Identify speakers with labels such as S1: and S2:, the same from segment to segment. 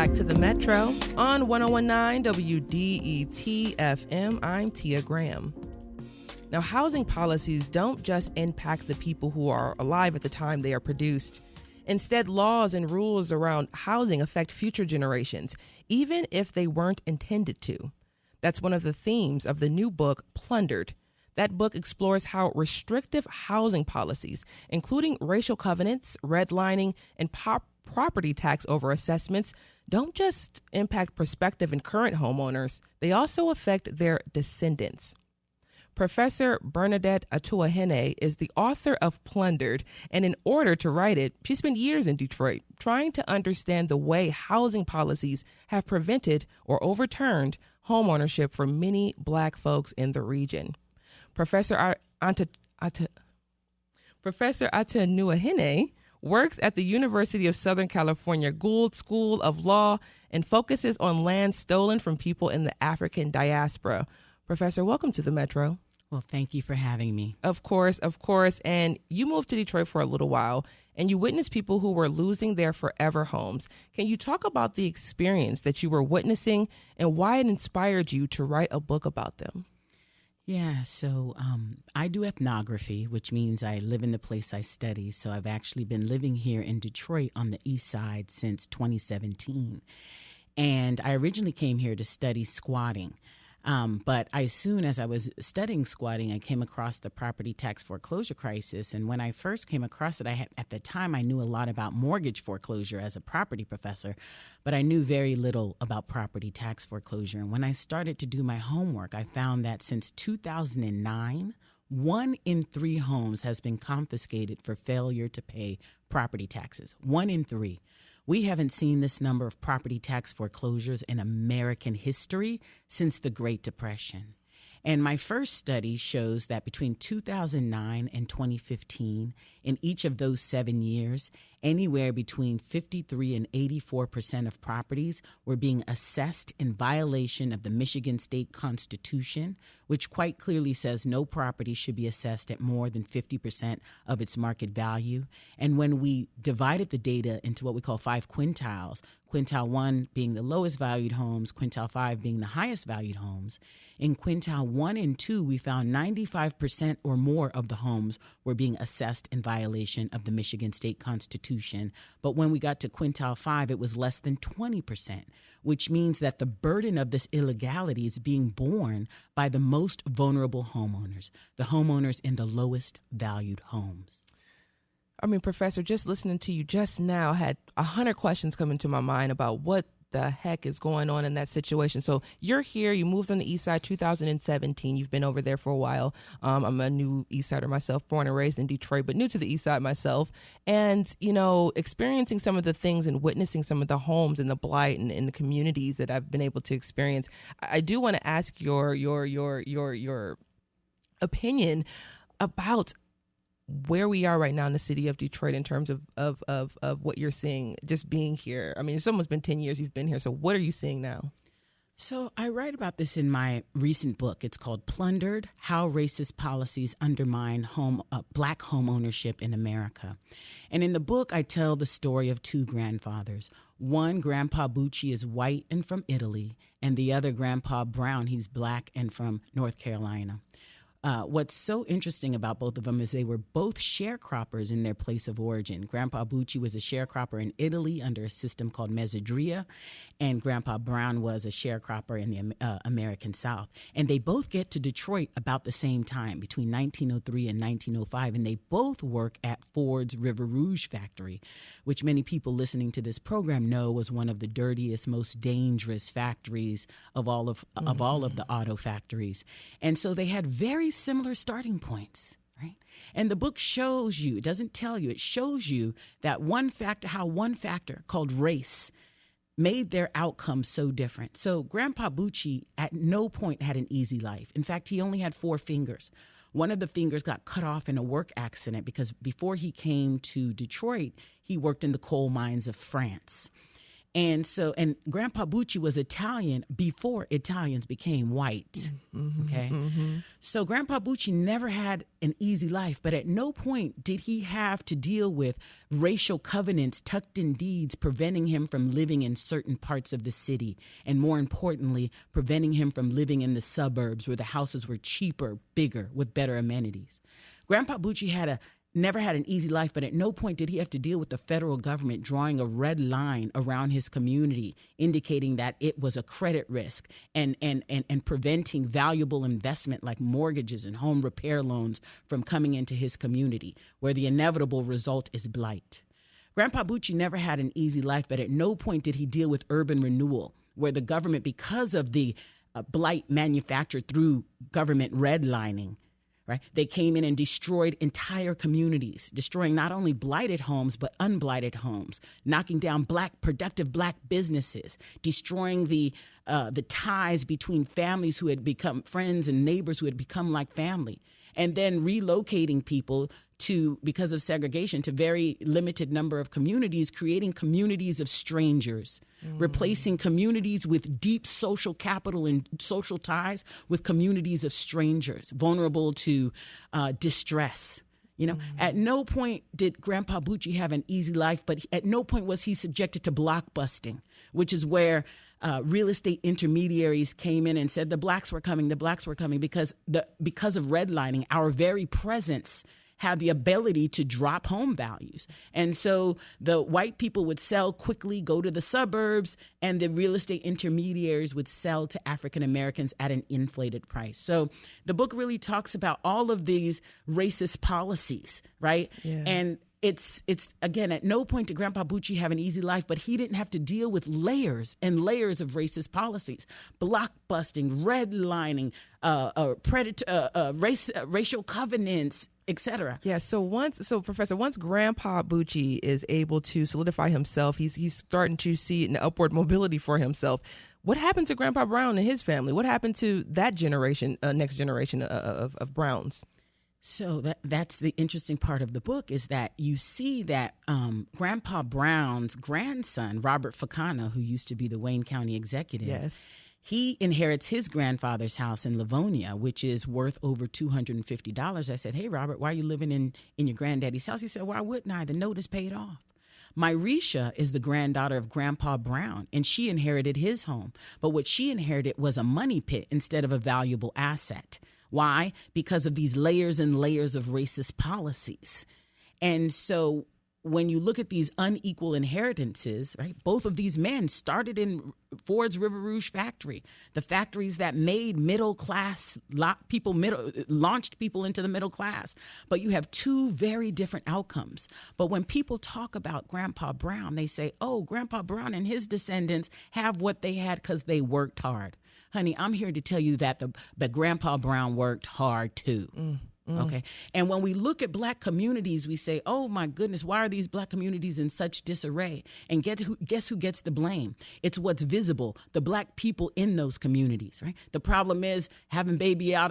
S1: back to the Metro on 1019 WDET FM. I'm Tia Graham. Now, housing policies don't just impact the people who are alive at the time they are produced. Instead, laws and rules around housing affect future generations, even if they weren't intended to. That's one of the themes of the new book, Plundered. That book explores how restrictive housing policies, including racial covenants, redlining, and property tax overassessments, don't just impact prospective and current homeowners, they also affect their descendants. Professor Bernadette Atuahene is the author of Plundered, and in order to write it, she spent years in Detroit trying to understand the way housing policies have prevented or overturned homeownership for many Black folks in the region. Professor Atuahene works at the University of Southern California Gould School of Law and focuses on land stolen from people in the African diaspora. Professor, welcome to the Metro.
S2: Well, thank you for having me.
S1: Of course. And you moved to Detroit for a little while, and you witnessed people who were losing their forever homes. Can you talk about the experience that you were witnessing and why it inspired you to write a book about them?
S2: Yeah, so I do ethnography, which means I live in the place I study. So I've actually been living here in Detroit on the east side since 2017. And I originally came here to study squatting. But as soon as I was studying squatting, I came across the property tax foreclosure crisis. And when I first came across it, at the time, I knew a lot about mortgage foreclosure as a property professor, but I knew very little about property tax foreclosure. And when I started to do my homework, I found that since 2009, 1 in 3 homes has been confiscated for failure to pay property taxes. 1 in 3. We haven't seen this number of property tax foreclosures in American history since the Great Depression. And my first study shows that between 2009 and 2015, in each of those 7 years, anywhere between 53 and 84% of properties were being assessed in violation of the Michigan State Constitution, which quite clearly says no property should be assessed at more than 50% of its market value. And when we divided the data into what we call 5 quintiles, quintile 1 being the lowest valued homes, quintile 5 being the highest valued homes, in quintile 1 and 2, we found 95% or more of the homes were being assessed in violation of the Michigan State Constitution. But when we got to quintile 5, it was less than 20%, which means that the burden of this illegality is being borne by the most vulnerable homeowners, the homeowners in the lowest valued homes.
S1: I mean, Professor, just listening to you just now had 100 questions come into my mind about what the heck is going on in that situation. So you're here, you moved on the east side 2017. You've been over there for a while. I'm a new east sider myself, born and raised in Detroit, but new to the east side myself. And, you know, experiencing some of the things and witnessing some of the homes and the blight and the communities that I've been able to experience. I do want to ask your opinion about where we are right now in the city of Detroit in terms of what you're seeing just being here. I mean, it's almost been 10 years you've been here. So what are you seeing now?
S2: So I write about this in my recent book. It's called Plundered: How Racist Policies Undermine Black Homeownership in America. And in the book, I tell the story of 2 grandfathers. One, Grandpa Bucci, is white and from Italy, and the other, Grandpa Brown, he's Black and from North Carolina. What's so interesting about both of them is they were both sharecroppers in their place of origin. Grandpa Bucci was a sharecropper in Italy under a system called mezzadria, and Grandpa Brown was a sharecropper in the American South. And they both get to Detroit about the same time, between 1903 and 1905, and they both work at Ford's River Rouge factory, which many people listening to this program know was one of the dirtiest, most dangerous factories of all of the auto factories. And so they had very similar starting points, right? And the book shows you, it doesn't tell you, it shows you that how one factor called race made their outcome so different. So Grandpa Bucci at no point had an easy life. In fact, he only had 4 fingers. One of the fingers got cut off in a work accident because before he came to Detroit, he worked in the coal mines of France. And Grandpa Bucci was Italian before Italians became white. Okay. So Grandpa Bucci never had an easy life, but at no point did he have to deal with racial covenants tucked in deeds preventing him from living in certain parts of the city. And more importantly, preventing him from living in the suburbs where the houses were cheaper, bigger, with better amenities. Grandpa Bucci never had an easy life, but at no point did he have to deal with the federal government drawing a red line around his community, indicating that it was a credit risk and preventing valuable investment like mortgages and home repair loans from coming into his community, where the inevitable result is blight. Grandpa Bucci never had an easy life, but at no point did he deal with urban renewal, where the government, because of the blight manufactured through government redlining, right? They came in and destroyed entire communities, destroying not only blighted homes, but unblighted homes, knocking down productive black businesses, destroying the ties between families who had become friends and neighbors who had become like family, and then relocating people because of segregation to very limited number of communities, creating communities of strangers, replacing communities with deep social capital and social ties with communities of strangers, vulnerable to distress. At no point did Grandpa Bucci have an easy life, but at no point was he subjected to blockbusting, which is where real estate intermediaries came in and said the blacks were coming because of redlining. Our very presence had the ability to drop home values. And so the white people would sell quickly, go to the suburbs, and the real estate intermediaries would sell to African Americans at an inflated price. So the book really talks about all of these racist policies, right?
S1: Yeah.
S2: And it's again, at no point did Grandpa Bucci have an easy life, but he didn't have to deal with layers and layers of racist policies, blockbusting, redlining, racial covenants, etc.
S1: Yeah. So Professor, once Grandpa Bucci is able to solidify himself, he's starting to see an upward mobility for himself. What happened to Grandpa Brown and his family? What happened to that generation, next generation of Browns?
S2: So that's the interesting part of the book, is that you see that Grandpa Brown's grandson, Robert Fakana, who used to be the Wayne County executive,
S1: yes,
S2: he inherits his grandfather's house in Livonia, which is worth over $250. I said, hey, Robert, why are you living in your granddaddy's house? He said, why wouldn't I? The note is paid off. Myrisha is the granddaughter of Grandpa Brown, and she inherited his home. But what she inherited was a money pit instead of a valuable asset. Why? Because of these layers and layers of racist policies. And so when you look at these unequal inheritances, right, both of these men started in Ford's River Rouge factory, the factories that made middle class people, launched people into the middle class. But you have two very different outcomes. But when people talk about Grandpa Brown, they say, oh, Grandpa Brown and his descendants have what they had because they worked hard. Honey, I'm here to tell you that the Grandpa Brown worked hard too. Okay. And when we look at black communities, we say, oh, my goodness, why are these black communities in such disarray? And guess who gets the blame? It's what's visible, the black people in those communities, right? The problem is having babies out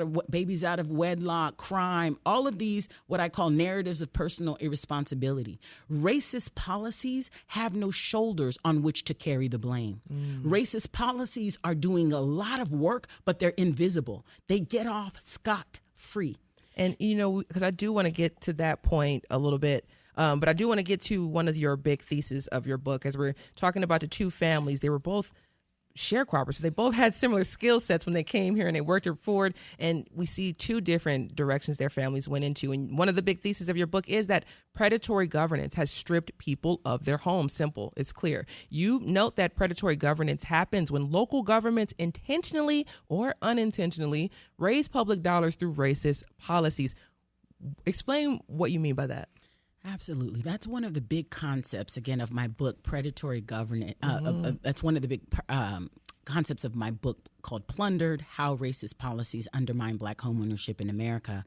S2: of wedlock, crime, all of these, what I call narratives of personal irresponsibility. Racist policies have no shoulders on which to carry the blame. Racist policies are doing a lot of work, but they're invisible. They get off scot-free.
S1: And, because I do want to get to that point a little bit, but I do want to get to one of your big theses of your book. As we're talking about the two families, they were both sharecroppers. So they both had similar skill sets when they came here and they worked at Ford. And we see two different directions their families went into. And one of the big theses of your book is that predatory governance has stripped people of their homes. Simple. It's clear. You note that predatory governance happens when local governments intentionally or unintentionally raise public dollars through racist policies. Explain what you mean by that.
S2: Absolutely. That's one of the big concepts, again, of my book, Predatory Governance. That's one of the big concepts of my book called Plundered, How Racist Policies Undermine Black Homeownership in America.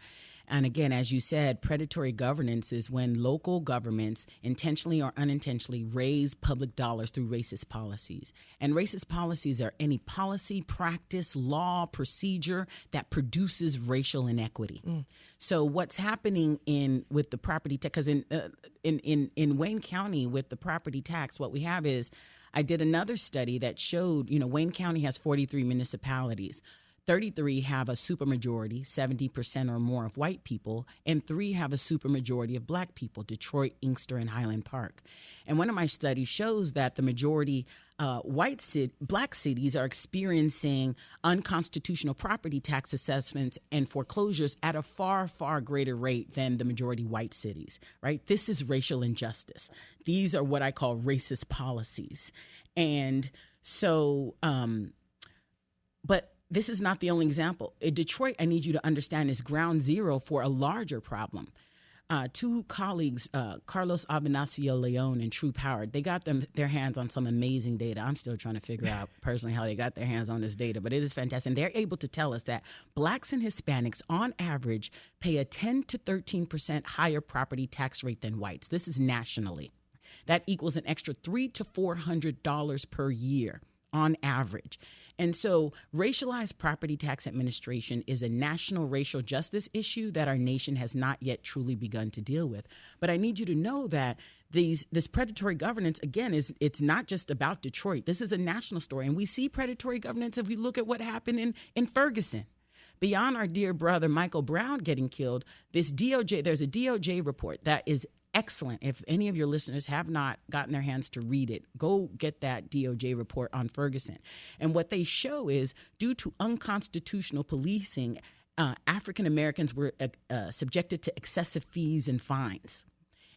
S2: And again, as you said, predatory governance is when local governments intentionally or unintentionally raise public dollars through racist policies. And racist policies are any policy, practice, law, procedure that produces racial inequity. So what's happening with the property tax, because in Wayne County with the property tax, what we have is I did another study that showed, Wayne County has 43 municipalities. 33 have a supermajority, 70% or more of white people, and 3 have a supermajority of black people, Detroit, Inkster, and Highland Park. And one of my studies shows that the majority black cities are experiencing unconstitutional property tax assessments and foreclosures at a far, far greater rate than the majority white cities, right? This is racial injustice. These are what I call racist policies. And so, but this is not the only example. In Detroit, I need you to understand, is ground zero for a larger problem. 2 colleagues, Carlos Abinacio Leon and Troop Howard, they got their hands on some amazing data. I'm still trying to figure out personally how they got their hands on this data, but it is fantastic. And they're able to tell us that blacks and Hispanics, on average, pay a 10 to 13% higher property tax rate than whites. This is nationally. That equals an extra $300 to $400 per year on average. And so racialized property tax administration is a national racial justice issue that our nation has not yet truly begun to deal with. But I need you to know that this predatory governance, again, it's not just about Detroit. This is a national story. And we see predatory governance if we look at what happened in Ferguson. Beyond our dear brother Michael Brown getting killed, there's a DOJ report that is excellent. If any of your listeners have not gotten their hands to read it, go get that DOJ report on Ferguson. And what they show is, due to unconstitutional policing, African Americans were subjected to excessive fees and fines.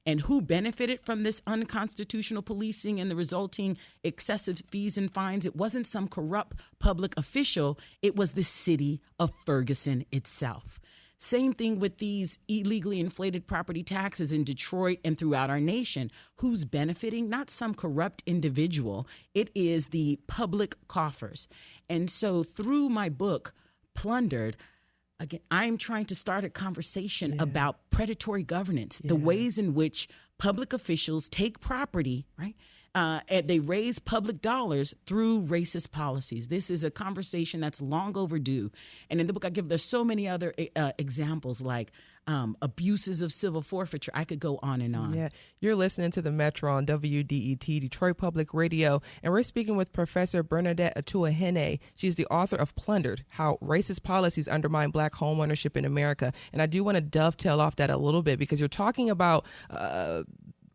S2: And who benefited from this unconstitutional policing and the resulting excessive fees and fines? It wasn't some corrupt public official. It was the city of Ferguson itself. Same thing with these illegally inflated property taxes in Detroit and throughout our nation. Who's benefiting? Not some corrupt individual. It is the public coffers. And so through my book, Plundered, again, I'm trying to start a conversation about predatory governance, the ways in which public officials take property, right? And they raise public dollars through racist policies. This is a conversation that's long overdue. And in the book, there's so many other examples, like abuses of civil forfeiture. I could go on and on.
S1: Yeah, you're listening to the Metro on WDET, Detroit Public Radio, and we're speaking with Professor Bernadette Atuahene. She's the author of Plundered: How Racist Policies Undermine Black Homeownership in America. And I do want to dovetail off that a little bit, because you're talking about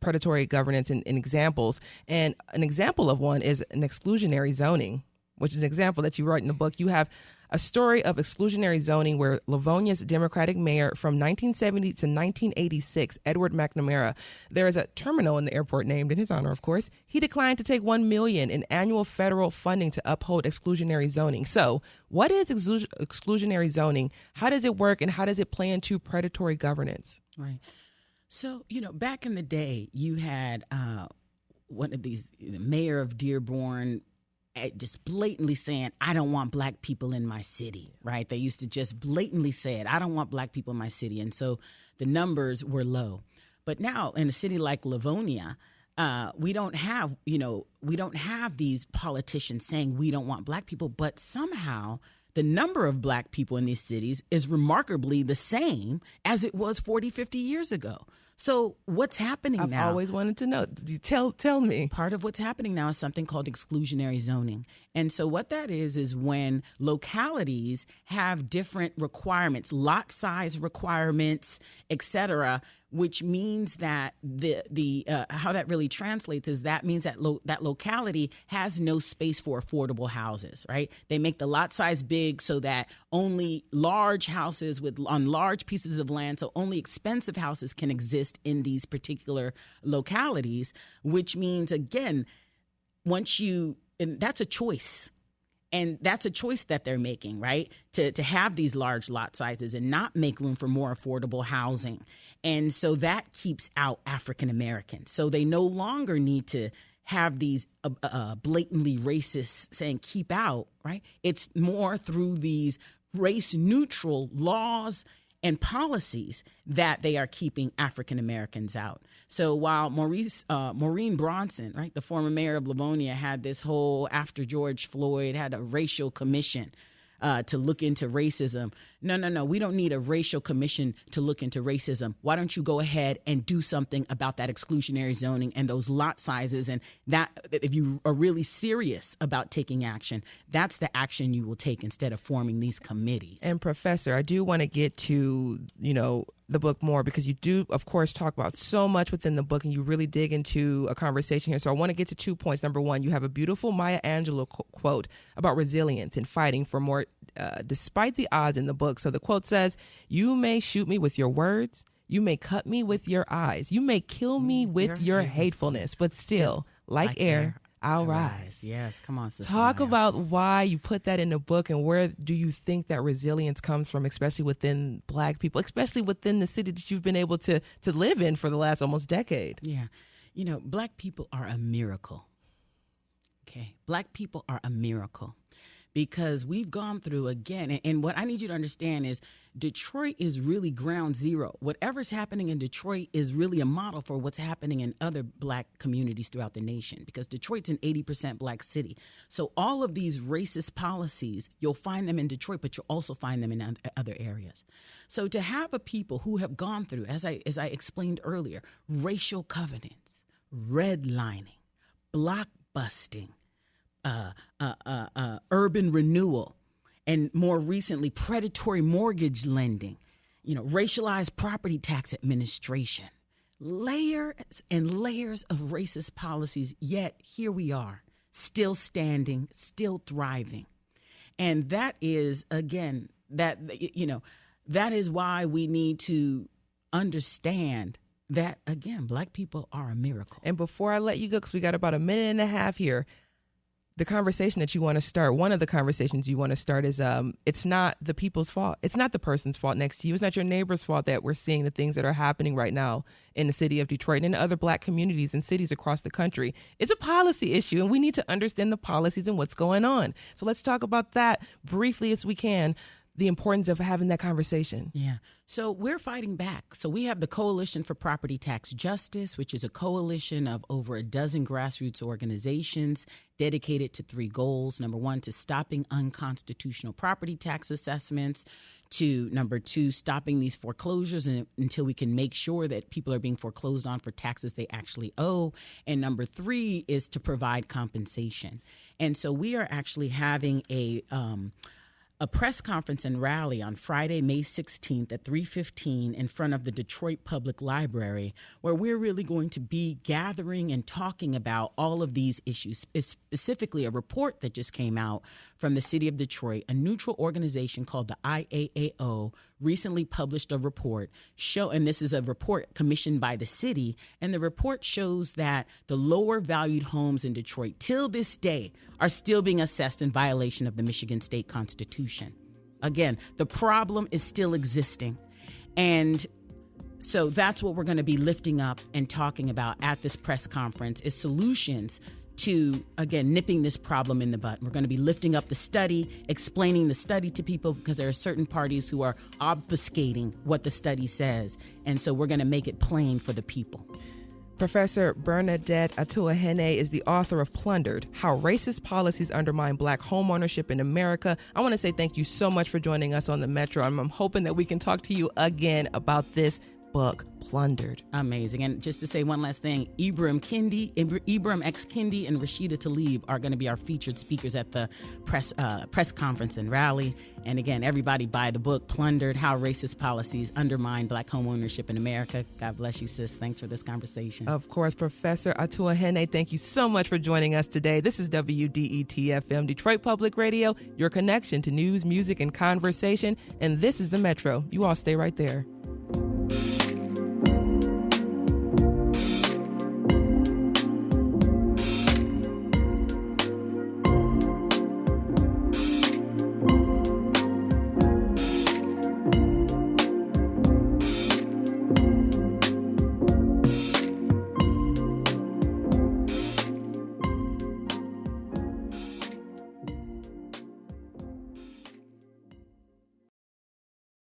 S1: predatory governance in examples. And an example of one is an exclusionary zoning, which is an example that you write in the book. You have a story of exclusionary zoning where Livonia's Democratic mayor from 1970 to 1986, Edward McNamara, there is a terminal in the airport named in his honor, of course. He declined to take $1 million in annual federal funding to uphold exclusionary zoning. So what is exclusionary zoning? How does it work, and how does it play into predatory governance?
S2: Right. So, back in the day, you had one of these, the mayor of Dearborn, just blatantly saying, I don't want black people in my city, right? They used to just blatantly say it. I don't want black people in my city. And so the numbers were low. But now in a city like Livonia, we don't have these politicians saying we don't want black people, but somehow the number of black people in these cities is remarkably the same as it was 40, 50 years ago. So what's happening now?
S1: I've always wanted to know. Tell me.
S2: Part of what's happening now is something called exclusionary zoning. And so what that is when localities have different requirements, lot size requirements, et cetera, which means that how that really translates is that means that that locality has no space for affordable houses, right? They make the lot size big so that only large houses on large pieces of land, so only expensive houses can exist in these particular localities, which means, again, and that's a choice. And that's a choice that they're making, right? To have these large lot sizes and not make room for more affordable housing. And so that keeps out African Americans. So they no longer need to have these blatantly racist saying keep out, right? It's more through these race neutral laws and policies that they are keeping African Americans out. So while Maureen Bronson, right, the former mayor of Livonia, had this whole, after George Floyd, had a racial commission, to look into racism. No. We don't need a racial commission to look into racism. Why don't you go ahead and do something about that exclusionary zoning and those lot sizes? And that, if you are really serious about taking action, that's the action you will take instead of forming these committees.
S1: And Professor, I do want to get to, the book more, because you do, of course, talk about so much within the book and you really dig into a conversation here. So I want to get to 2 points. Number one, you have a beautiful Maya Angelou quote about resilience and fighting for more despite the odds in the book. So the quote says, "You may shoot me with your words. You may cut me with your eyes. You may kill me with your hatefulness, but still, like air, I'll rise."
S2: Yes, come on, sister.
S1: Talk
S2: Maya.
S1: about why you put that in the book and where do you think that resilience comes from, especially within Black people, especially within the city that you've been able to live in for the last almost decade.
S2: Yeah. Black people are a miracle. Okay. Black people are a miracle because we've gone through again. And what I need you to understand is Detroit is really ground zero. Whatever's happening in Detroit is really a model for what's happening in other Black communities throughout the nation, because Detroit's an 80% Black city. So all of these racist policies, you'll find them in Detroit, but you'll also find them in other areas. So to have a people who have gone through, as I explained earlier, racial covenants, redlining, block busting, urban renewal, and more recently, predatory mortgage lending, racialized property tax administration, layers and layers of racist policies. Yet here we are, still standing, still thriving. And that is, again, that is why we need to understand that, again, Black people are a miracle.
S1: And before I let you go, because we got about a minute and a half here, the conversation that you want to start, one of the conversations you want to start is it's not the people's fault. It's not the person's fault next to you. It's not your neighbor's fault that we're seeing the things that are happening right now in the city of Detroit and in other Black communities and cities across the country. It's a policy issue, and we need to understand the policies and what's going on. So let's talk about that briefly as we can, the importance of having that conversation.
S2: Yeah. So we're fighting back. So we have the Coalition for Property Tax Justice, which is a coalition of over a dozen grassroots organizations dedicated to 3 goals. Number 1, to stopping unconstitutional property tax assessments. Number 2, stopping these foreclosures until we can make sure that people are being foreclosed on for taxes they actually owe. And number 3 is to provide compensation. And so we are actually having a press conference and rally on Friday, May 16th at 3:15 in front of the Detroit Public Library, where we're really going to be gathering and talking about all of these issues, specifically a report that just came out from the city of Detroit. A neutral organization called the IAAO recently published a report and this is a report commissioned by the city, and the report shows that the lower valued homes in Detroit till this day are still being assessed in violation of the Michigan State Constitution. Again, the problem is still existing. And so that's what we're going to be lifting up and talking about at this press conference, is solutions to, again, nipping this problem in the bud. We're going to be lifting up the study, explaining the study to people, because there are certain parties who are obfuscating what the study says. And so we're going to make it plain for the people.
S1: Professor Bernadette Atuahene is the author of Plundered: How Racist Policies Undermine Black Homeownership in America. I want to say thank you so much for joining us on the Metro. I'm hoping that we can talk to you again about this book, Plundered.
S2: Amazing. And just to say one last thing, Ibram X. Kendi and Rashida Tlaib are going to be our featured speakers at the press conference and rally. And again, everybody buy the book, Plundered: How Racist Policies Undermine Black Homeownership in America. God bless you, sis. Thanks for this conversation.
S1: Of course, Professor Atuahene, thank you so much for joining us today. This is WDET-FM, Detroit Public Radio, your connection to news, music, and conversation. And this is the Metro. You all stay right there.